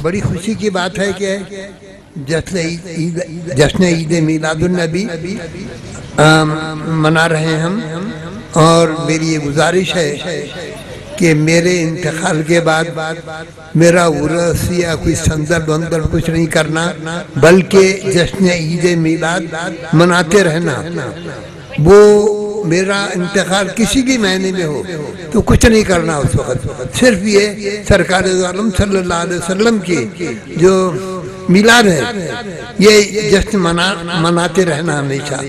بڑی خوشی کی بات ہے کہ جشن عید میلاد النبی منا رہے ہیں ہم، اور میری یہ گزارش ہے کہ میرے انتقال کے بعد میرا عرس یا کوئی سندر بندر کچھ نہیں کرنا، بلکہ جشن عید میلاد مناتے رہنا۔ وہ میرا انتقال کسی بھی مہینے میں ہو تو کچھ نہیں کرنا اس وقت، صرف یہ سرکار دو عالم صلی اللہ علیہ وسلم کی جو میلاد ہے یہ جشن مناتے رہنا ہمیشہ،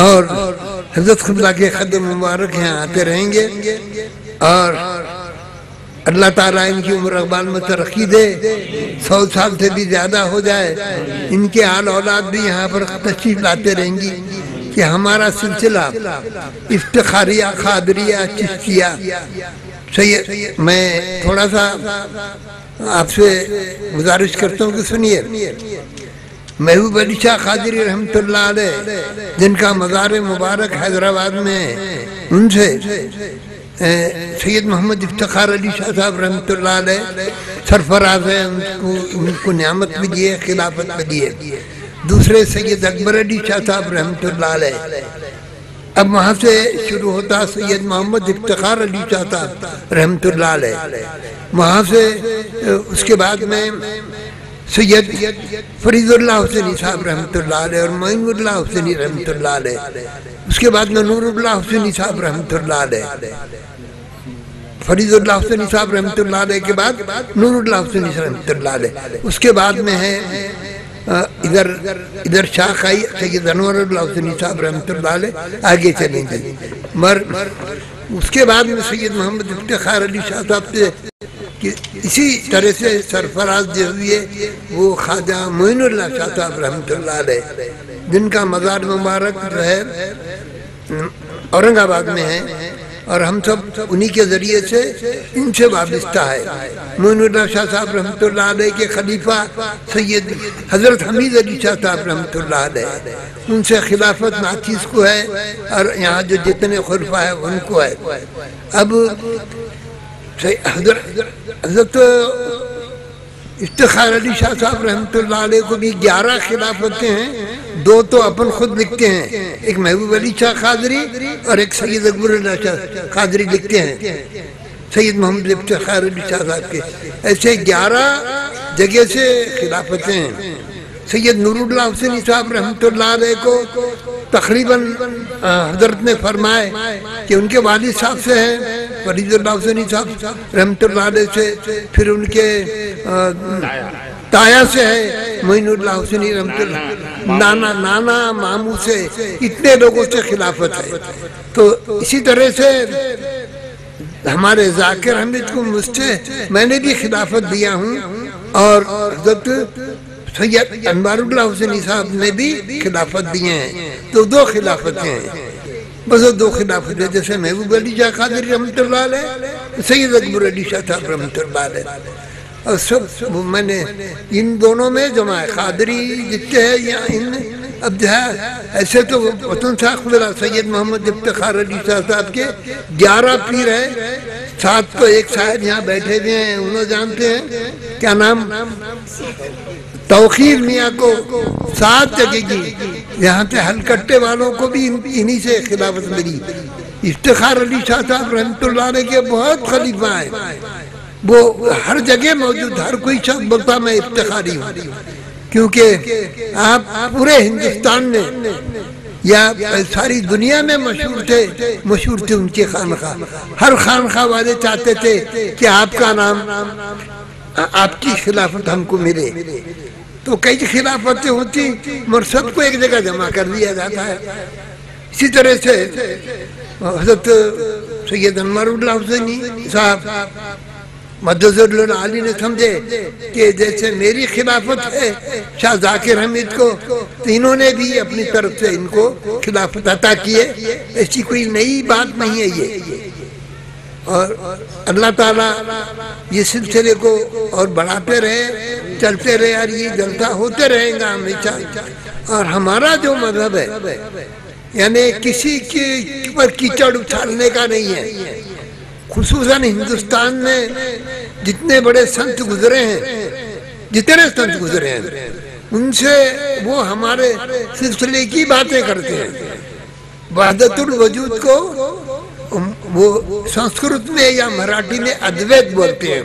اور حضرت خدا کے قدم مبارک یہاں آتے رہیں گے، اور اللہ تعالیٰ ان کی عمر اقبال میں ترقی دے، 100 سال سے بھی زیادہ ہو جائے، ان کے آل اولاد بھی یہاں پر تشریف لاتے رہیں گی، کہ ہمارا سلسلہ افتخاریہ قادریہ چشتیہ سید۔ میں تھوڑا سا آپ سے گزارش کرتا ہوں کہ سنیے، محبوب علی شاہ قادری رحمۃ اللہ علیہ جن کا مزار مبارک حیدرآباد میں ہے، ان سے سید محمد افتخار علی شاہ صاحب رحمۃ اللہ علیہ سرفراز ہیں، ان کو نعمت بھی دیے، خلافت بھی دیے۔ دوسرے سید اکبر علی شاہ صاحب رحمۃ اللہ علیہ، اب وہاں سے شروع ہوتا سید محمد افتخار علی شاہ صاحب رحمۃ اللہ علیہ، وہاں سے اس کے بعد میں سید فرید اللہ حسینی صاحب رحمۃ اللہ علیہ اور معین اللہ حسینی رحمۃ اللہ علیہ، اس کے بعد میں نور اللہ حسینی صاحب رحمۃ اللہ علیہ، فرید اللہ حسینی صاحب رحمۃ اللہ علیہ کے بعد نور اللہ حسینی رحمۃ اللہ علیہ، اس کے بعد میں ہے ادھر شاخ آئی سید انور اللہ حسینی صاحب رحمۃ اللہ علیہ، آگے چلیں گے، اس کے بعد میں سید محمد افتخار علی شاہ صاحب سے اسی طرح سے سرفراز جو ہوئے وہ خواجہ معین اللہ شاہ صاحب رحمۃ اللہ علیہ، جن کا مزار مبارک جو ہے اورنگ آباد میں ہے، اور ہم سب انہی کے ذریعے سے ان سے وابستہ ہے۔ معین اللہ شاہ صاحب رحمۃ اللہ علیہ کے خلیفہ سید حضرت حمید علی شاہ صاحب رحمۃ اللہ علیہ، ان سے خلافت ناچیز کو ہے، اور یہاں جو جتنے خلفاء ہیں ان کو ہے۔ اب حضرت افتخار علی شاہ صاحب رحمۃ اللہ علیہ کو بھی 11 خلافتیں ہیں، 2 تو اپن خود لکھتے ہیں، ایک محبوب علی شاہ قادری اور ایک سید اکبر اللہ شاہ قادری لکھتے ہیں، سید محمد افتخار علی شاہ صاحب کے، ایسے 11 جگہ سے خلافتیں ہیں۔ سید نور اللہ حسینی صاحب رحمۃ اللہ علیہ کو تقریباً حضرت نے فرمائے کہ ان کے والد صاحب سے ہیں فرید اللہ حسینی صاحب رحمۃ اللہ علیہ سے، پھر ان کے تایا سے ہے معین اللہ حسینی رحمۃ اللہ، نانا ماموں سے، اتنے لوگوں سے خلافت ہے۔ تو اسی طرح سے ہمارے ذاکر حمید کو مجھ سے میں نے بھی خلافت دیا ہوں، اور حضرت سید انوار اللہ حسینی صاحب نے بھی خلافت دیے ہیں، تو 2 خلافتیں ہیں، بس 2 خلافتیں، جیسے محبوب علی شاہ قادری رحمۃ اللہ علیہ، سید اکبر علی شاہ صاحب رحمۃ اللہ علیہ، اور سب میں نے ان دونوں میں جمع قادری جتنے ہیں یا ان، اب جو ہے ایسے تو وطن صاحب سید محمد افتخار علی شاہ صاحب کے 11 پیر ہیں، 7 تو ایک شاید یہاں بیٹھے ہوئے ہیں، انہوں جانتے ہیں کیا نام، توقیر میاں کو 7 جگہ کی، یہاں سے ہلکٹے والوں کو بھی انہی سے خلافت ملی۔ افتخار علی شاہ صاحب رحمۃ اللہ علیہ کے بہت خلیفہ ہیں، وہ ہر جگہ موجود، ہر کوئی شخص بولتا میں افتخاری ہوں، کیونکہ آپ پورے ہندوستان میں یا ساری دنیا میں مشہور تھے ان کے خانخواہ، ہر خانخواہ والے چاہتے تھے کہ آپ کا نام، آپ کی خلافت ہم کو ملے، تو کئی خلافتیں ہوتی، مرشد کو ایک جگہ جمع کر دیا جاتا ہے۔ اسی طرح سے حضرت سید انوار اللہ حسینی صاحب مدثر العالی نے سمجھے کہ جیسے میری خلافت ہے شاہ ذاکر حمید کو، تو انہوں نے بھی اپنی طرف سے ان کو خلافت عطا کیے، ایسی کوئی نئی بات نہیں ہے یہ، اور اللہ تعالیٰ یہ سلسلے کو اور بڑھاتے رہے، چلتے رہے، اور یہ جلسہ ہوتے رہیں گا ہمیشہ۔ اور ہمارا جو مذہب ہے یعنی کسی کے پر کیچڑ اچھالنے کا نہیں ہے، خصوصاً ہندوستان میں جتنے بڑے سنت گزرے ہیں جتنے سنت گزرے ہیں ان سے وہ ہمارے سلسلے کی باتیں کرتے ہیں. وحدت الوجود کو وہ سنسکرت میں یا مراٹھی میں ادویت بولتے ہیں.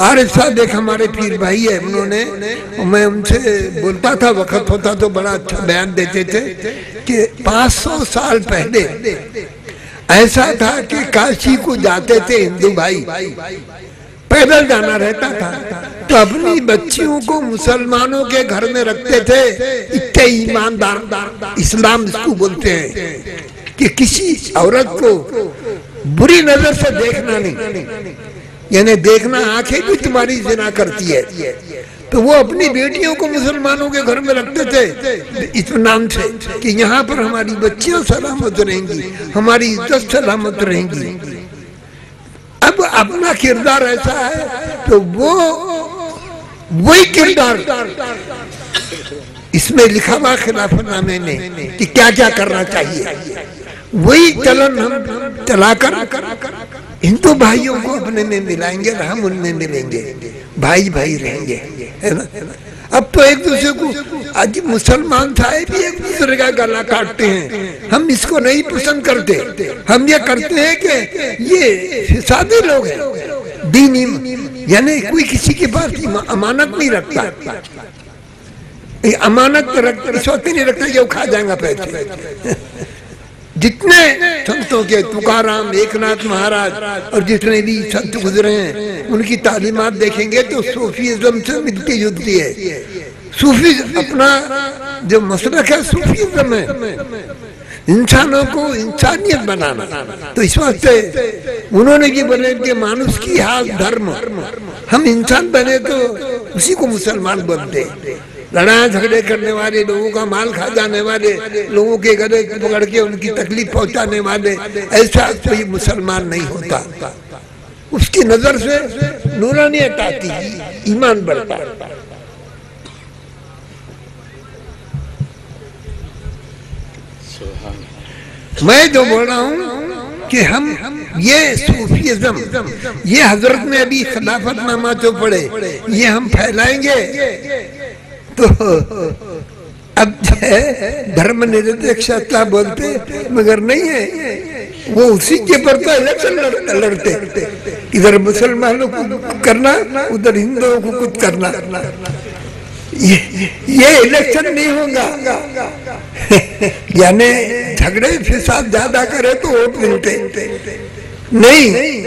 عارف صاحب ایک ہمارے پیر بھائی ہے، انہوں نے، میں ان سے بولتا تھا، وقت ہوتا تو بڑا اچھا بیان دیتے تھے کہ 500 سال پہلے ایسا تھا کہ کاشی کو جاتے تھے ہندو بھائی، پیدل جانا رہتا تھا، تو اپنی بچیوں کو مسلمانوں کے گھر میں رکھتے تھے، اتنے ایماندار، اسلام اس کو بولتے ہیں کہ کسی عورت کو بری نظر سے دیکھنا نہیں، یعنی دیکھنا آنکھیں بھی تمہاری زنا کرتی ہے، تو وہ اپنی بیٹیوں کو مسلمانوں کے گھر میں رکھتے تھے اطمینان سے کہ یہاں پر ہماری بچیاں سلامت رہیں گی، ہماری عزت سلامت رہیں گی۔ اب اپنا کردار ایسا ہے تو وہی کردار اس میں لکھا ہوا خلافت نامے میں کہ کیا کیا کرنا چاہیے، وہی چلن ہم چلا کر ہندو بھائیوں کو اپنے میں ملائیں گے، ہم ان میں ملیں گے، بھائی بھائی رہیں گے، ہے نا۔ اب تو ایک دوسرے کو، آج مسلمان صاحب بھی ایک دوسرے کا گلا کاٹتے ہیں، ہم اس کو نہیں پسند کرتے، ہم یہ کرتے ہیں کہ یہ فسادی لوگ ہیں، دینی، یعنی کوئی کسی کے پاس امانت نہیں رکھتا، امانت رکھتا اس وقت نہیں رکھتا کہ وہ کھا جائیں گا پیسے۔ جتنے سنتوں کے، تکارام، ایک ناتھ مہاراج اور جتنے بھی سنت گزرے ہیں، ان کی تعلیمات دیکھیں گے تو صوفیزم سے ملتی جلتی ہے۔ صوفی اپنا جو مسلک ہے صوفیزم ہے، انسانوں کو انسانیت بنانا، تو اس واسطے انہوں نے یہ بولے کہ مانوس کی ہاں دھرم، ہم انسان بنے تو اسی کو مسلمان بنتے۔ لڑائیں جھگڑے کرنے والے، لوگوں کا مال کھا جانے والے، لوگوں کے گلے پکڑ کے ان کی تکلیف پہنچانے والے، ایسا کوئی مسلمان نہیں ہوتا۔ اس کی نظر سے نورانیت آتی، ایمان بڑھتا۔ میں جو بول رہا ہوں کہ ہم یہ صوفیزم، یہ حضرت نے ابھی خلافت نامہ جو پڑھے، یہ ہم پھیلائیں گے تو اب دھرم نرپیکشتا بولتے مگر نہیں ہے، وہ اسی کے پر تو الیکشن لڑتے، ادھر مسلمانوں کو کرنا، ادھر ہندوؤں کو کچھ کرنا، یہ الیکشن نہیں ہوگا، یعنی جھگڑے فساد زیادہ کرے تو ووٹ ملتے نہیں۔